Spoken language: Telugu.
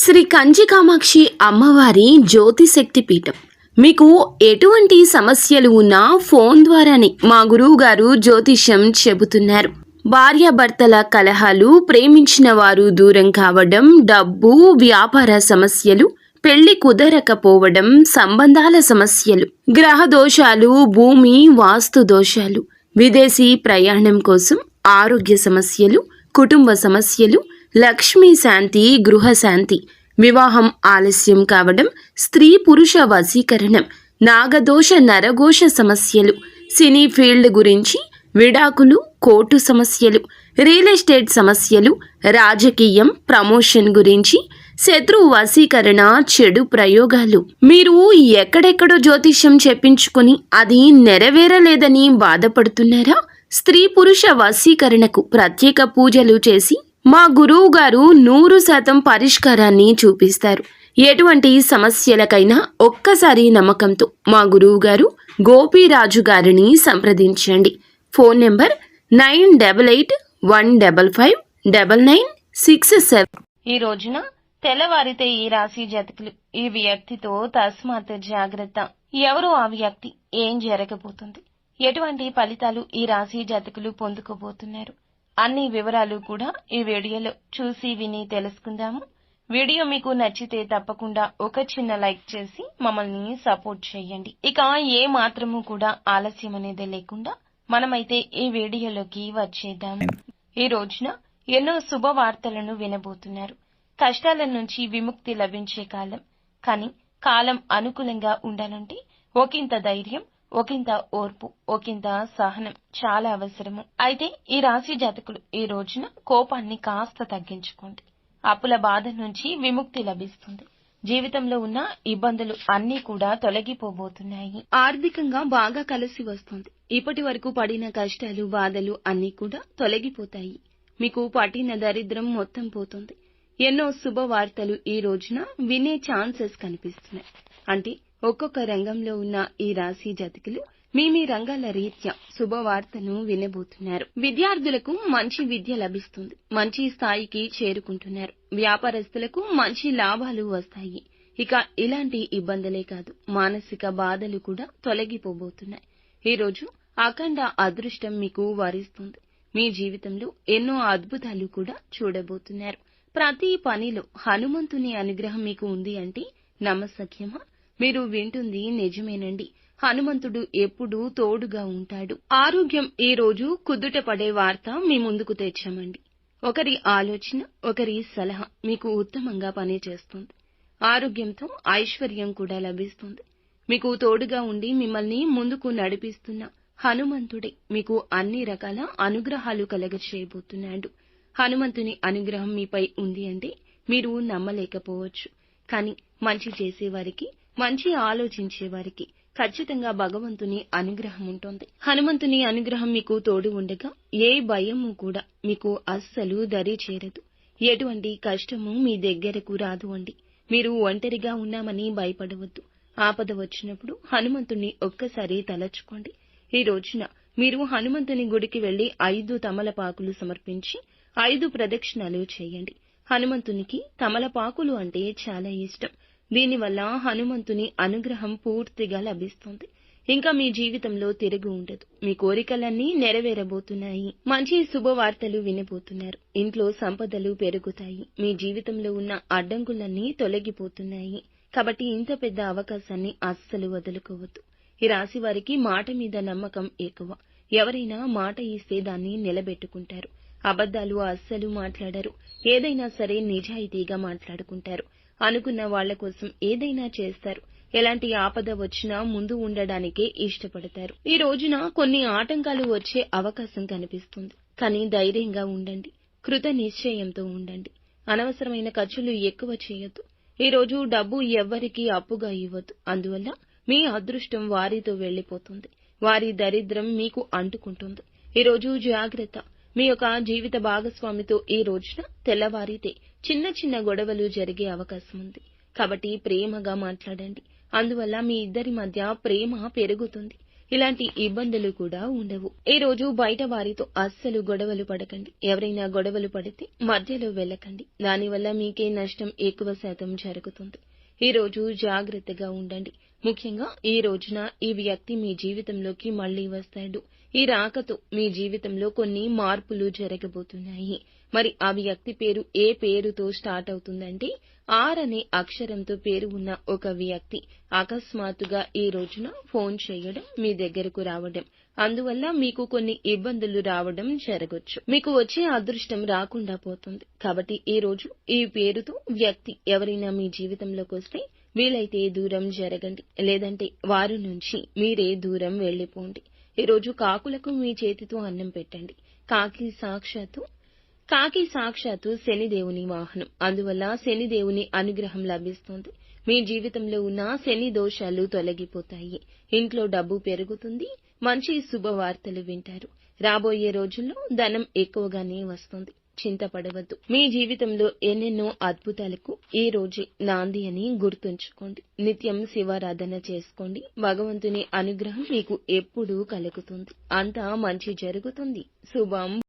శ్రీ కంచి కామాక్షి అమ్మవారి జ్యోతిశక్తి పీఠం. మీకు ఎటువంటి సమస్యలు ఉన్నా ఫోన్ ద్వారానే మా గురువు గారు జ్యోతిష్యం చెబుతున్నారు. భార్యాభర్తల కలహాలు, ప్రేమించిన వారు దూరం కావడం, డబ్బు, వ్యాపార సమస్యలు, పెళ్లి కుదరకపోవడం, సంబంధాల సమస్యలు, గ్రహ దోషాలు, భూమి వాస్తు దోషాలు, విదేశీ ప్రయాణం కోసం, ఆరోగ్య సమస్యలు, కుటుంబ సమస్యలు, లక్ష్మీ శాంతి, గృహ శాంతి, వివాహం ఆలస్యం కావడం, స్త్రీ పురుష వశీకరణం, నాగదోష నరఘోష సమస్యలు, సినీ ఫీల్డ్ గురించి, విడాకులు, కోర్టు సమస్యలు, రియల్ ఎస్టేట్ సమస్యలు, రాజకీయం, ప్రమోషన్ గురించి, శత్రు వశీకరణ, చెడు ప్రయోగాలు. మీరు ఎక్కడెక్కడో జ్యోతిష్యం చెప్పించుకొని అది నెరవేరలేదని బాధపడుతున్నారా? స్త్రీ పురుష వశీకరణకు ప్రత్యేక పూజలు చేసి మా గురువు గారు 100% పరిష్కారాన్ని చూపిస్తారు. ఎటువంటి సమస్యలకైనా ఒక్కసారి నమ్మకంతో మా గురువు గారు గోపీరాజు గారిని సంప్రదించండి. Phone number 9815559967. ఈ రోజున తెల్లవారితే ఈ రాశి జాతకులు ఈ వ్యక్తితో తస్మాత్ జాగ్రత్త. ఎవరు ఆ వ్యక్తి? ఏం జరగబోతుంది? ఎటువంటి ఫలితాలు ఈ రాశి జాతకులు పొందుకోబోతున్నారు? అన్ని వివరాలు కూడా ఈ వీడియోలో చూసి విని తెలుసుకుందాము. వీడియో మీకు నచ్చితే తప్పకుండా ఒక చిన్న లైక్ చేసి మమ్మల్ని సపోర్ట్ చేయండి. ఇక ఏ మాత్రము కూడా ఆలస్యం అనేది లేకుండా మనమైతే ఈ వీడియోలోకి వచ్చేద్దాం. ఈ రోజున ఎన్నో శుభవార్తలను వినబోతున్నారు. కష్టాల నుంచి విముక్తి లభించే కాలం. కానీ కాలం అనుకూలంగా ఉండాలంటే ఒకంత ధైర్యం, ఒకంత ఓర్పు, ఒకంత సహనం చాలా అవసరము. అయితే ఈ రాశి జాతకులు ఈ రోజున కోపాన్ని కాస్త తగ్గించుకోండి. అప్పుల బాధ నుంచి విముక్తి లభిస్తుంది. జీవితంలో ఉన్న ఇబ్బందులు అన్నీ కూడా తొలగిపోబోతున్నాయి. ఆర్థికంగా బాగా కలిసి వస్తుంది. ఇప్పటి వరకు పడిన కష్టాలు, బాధలు అన్నీ కూడా తొలగిపోతాయి. మీకు పట్టిన దరిద్రం మొత్తం పోతుంది. ఎన్నో శుభవార్తలు ఈ రోజున వినే ఛాన్సెస్ కనిపిస్తున్నాయి. అంటే ఒక్కొక్క రంగంలో ఉన్న ఈ రాశి జాతకులు మీ రంగాల రీత్యా శుభవార్తను వినబోతున్నారు. విద్యార్థులకు మంచి విద్య లభిస్తుంది. మంచి స్థాయికి చేరుకుంటున్నారు. వ్యాపారస్తులకు మంచి లాభాలు వస్తాయి. ఇక ఇలాంటి ఇబ్బందులే కాదు, మానసిక బాధలు కూడా తొలగిపోబోతున్నాయి. ఈ రోజు అఖండ అదృష్టం మీకు వరిస్తుంది. మీ జీవితంలో ఎన్నో అద్భుతాలు కూడా చూడబోతున్నారు. ప్రతి పనిలో హనుమంతుని అనుగ్రహం మీకు ఉంది అంటే నమ్మసఖ్యమా? మీరు వింటుంది నిజమేనండి. హనుమంతుడు ఎప్పుడూ తోడుగా ఉంటాడు. ఆరోగ్యం ఈ రోజు కుదుట పడే వార్త మీ ముందుకు తెచ్చామండి. ఒకరి ఆలోచన, ఒకరి సలహా మీకు ఉత్తమంగా పనిచేస్తుంది. ఆరోగ్యంతో ఐశ్వర్యం కూడా లభిస్తుంది. మీకు తోడుగా ఉండి మిమ్మల్ని ముందుకు నడిపిస్తున్న హనుమంతుడే మీకు అన్ని రకాల అనుగ్రహాలు కలగచేయబోతున్నాడు. హనుమంతుని అనుగ్రహం మీపై ఉంది అంటే మీరు నమ్మలేకపోవచ్చు. కానీ మంచి చేసేవారికి, మంచి ఆలోచించే వారికి ఖచ్చితంగా భగవంతుని అనుగ్రహం ఉంటుంది. హనుమంతుని అనుగ్రహం మీకు తోడు ఉండగా ఏ భయము కూడా మీకు అస్సలు దరి చేరదు. ఎటువంటి కష్టము మీ దగ్గరకు రాదు అండి. మీరు ఒంటరిగా ఉన్నామని భయపడవద్దు. ఆపద వచ్చినప్పుడు హనుమంతుని ఒక్కసారి తలచుకోండి. ఈ రోజున మీరు హనుమంతుని గుడికి వెళ్లి 5 తమలపాకులు సమర్పించి 5 ప్రదక్షిణాలు చేయండి. హనుమంతునికి తమలపాకులు అంటే చాలా ఇష్టం. దీనివల్ల హనుమంతుని అనుగ్రహం పూర్తిగా లభిస్తుంది. ఇంకా మీ జీవితంలో తిరుగు ఉండదు. మీ కోరికలన్నీ నెరవేరబోతున్నాయి. మంచి శుభవార్తలు వినబోతున్నారు. ఇంట్లో సంపదలు పెరుగుతాయి. మీ జీవితంలో ఉన్న అడ్డంకులన్నీ తొలగిపోతున్నాయి. కాబట్టి ఇంత పెద్ద అవకాశాన్ని అస్సలు వదులుకోవద్దు. ఈ రాశి వారికి మాట మీద నమ్మకం ఎక్కువ. ఎవరైనా మాట ఇస్తే దాన్ని నిలబెట్టుకుంటారు. అబద్ధాలు అస్సలు మాట్లాడరు. ఏదైనా సరే నిజాయితీగా మాట్లాడుకుంటారు. అనుకున్న వాళ్ల కోసం ఏదైనా చేస్తారు. ఎలాంటి ఆపద వచ్చినా ముందు ఉండడానికే ఇష్టపడతారు. ఈ రోజున కొన్ని ఆటంకాలు వచ్చే అవకాశం కనిపిస్తుంది. కానీ ధైర్యంగా ఉండండి. కృత నిశ్చయంతో ఉండండి. అనవసరమైన ఖర్చులు ఎక్కువ చేయొద్దు. ఈ రోజు డబ్బు ఎవ్వరికీ అప్పుగా ఇవ్వద్దు. అందువల్ల మీ అదృష్టం వారితో వెళ్లిపోతుంది. వారి దరిద్రం మీకు అంటుకుంటుంది. ఈ రోజు జాగ్రత్త. మీ యొక్క జీవిత భాగస్వామితో ఈ రోజున తెల్లవారితే చిన్న చిన్న గొడవలు జరిగే అవకాశం ఉంది. కాబట్టి ప్రేమగా మాట్లాడండి. అందువల్ల మీ ఇద్దరి మధ్య ప్రేమ పెరుగుతుంది. ఇలాంటి ఇబ్బందులు కూడా ఉండవు. ఈ రోజు బయట వారితో అస్సలు గొడవలు పడకండి. ఎవరైనా గొడవలు పడితే మధ్యలో వెళ్ళకండి. దానివల్ల మీకే నష్టం ఎక్కువ శాతం జరుగుతుంది. ఈ రోజు జాగ్రత్తగా ఉండండి. ముఖ్యంగా ఈ రోజున ఈ వ్యక్తి మీ జీవితంలోకి మళ్లీ వస్తాడు. ఈ రాకతో మీ జీవితంలో కొన్ని మార్పులు జరగబోతున్నాయి. మరి ఆ వ్యక్తి పేరు ఏ పేరుతో స్టార్ట్ అవుతుందంటే ఆర్ అనే అక్షరంతో పేరు ఉన్న ఒక వ్యక్తి అకస్మాత్తుగా ఈ రోజున ఫోన్ చేయడం, మీ దగ్గరకు రావడం, అందువల్ల మీకు కొన్ని ఇబ్బందులు రావడం జరగొచ్చు. మీకు వచ్చే అదృష్టం రాకుండా పోతుంది. కాబట్టి ఈ రోజు ఈ పేరుతో వ్యక్తి ఎవరైనా మీ జీవితంలోకి వస్తే వీలైతే దూరం జరగండి. లేదంటే వారి నుంచి మీరే దూరం వెళ్లిపోండి. ఈ రోజు కాకులకు మీ చేతితో అన్నం పెట్టండి. కాకి సాక్షాత్తు శనిదేవుని వాహనం. అందువల్ల శనిదేవుని అనుగ్రహం లభిస్తుంది. మీ జీవితంలో ఉన్న శని దోషాలు తొలగిపోతాయి. ఇంట్లో డబ్బు పెరుగుతుంది. మంచి శుభవార్తలు వింటారు. రాబోయే రోజుల్లో ధనం ఎక్కువగానే వస్తుంది. చింతపడవద్దు. మీ జీవితంలో ఎన్నెన్నో అద్భుతాలకు ఈ రోజే నాంది అని గుర్తుంచుకోండి. నిత్యం శివారాధన చేసుకోండి. భగవంతుని అనుగ్రహం మీకు ఎప్పుడూ కలుగుతుంది. అంతా మంచి జరుగుతుంది. శుభం.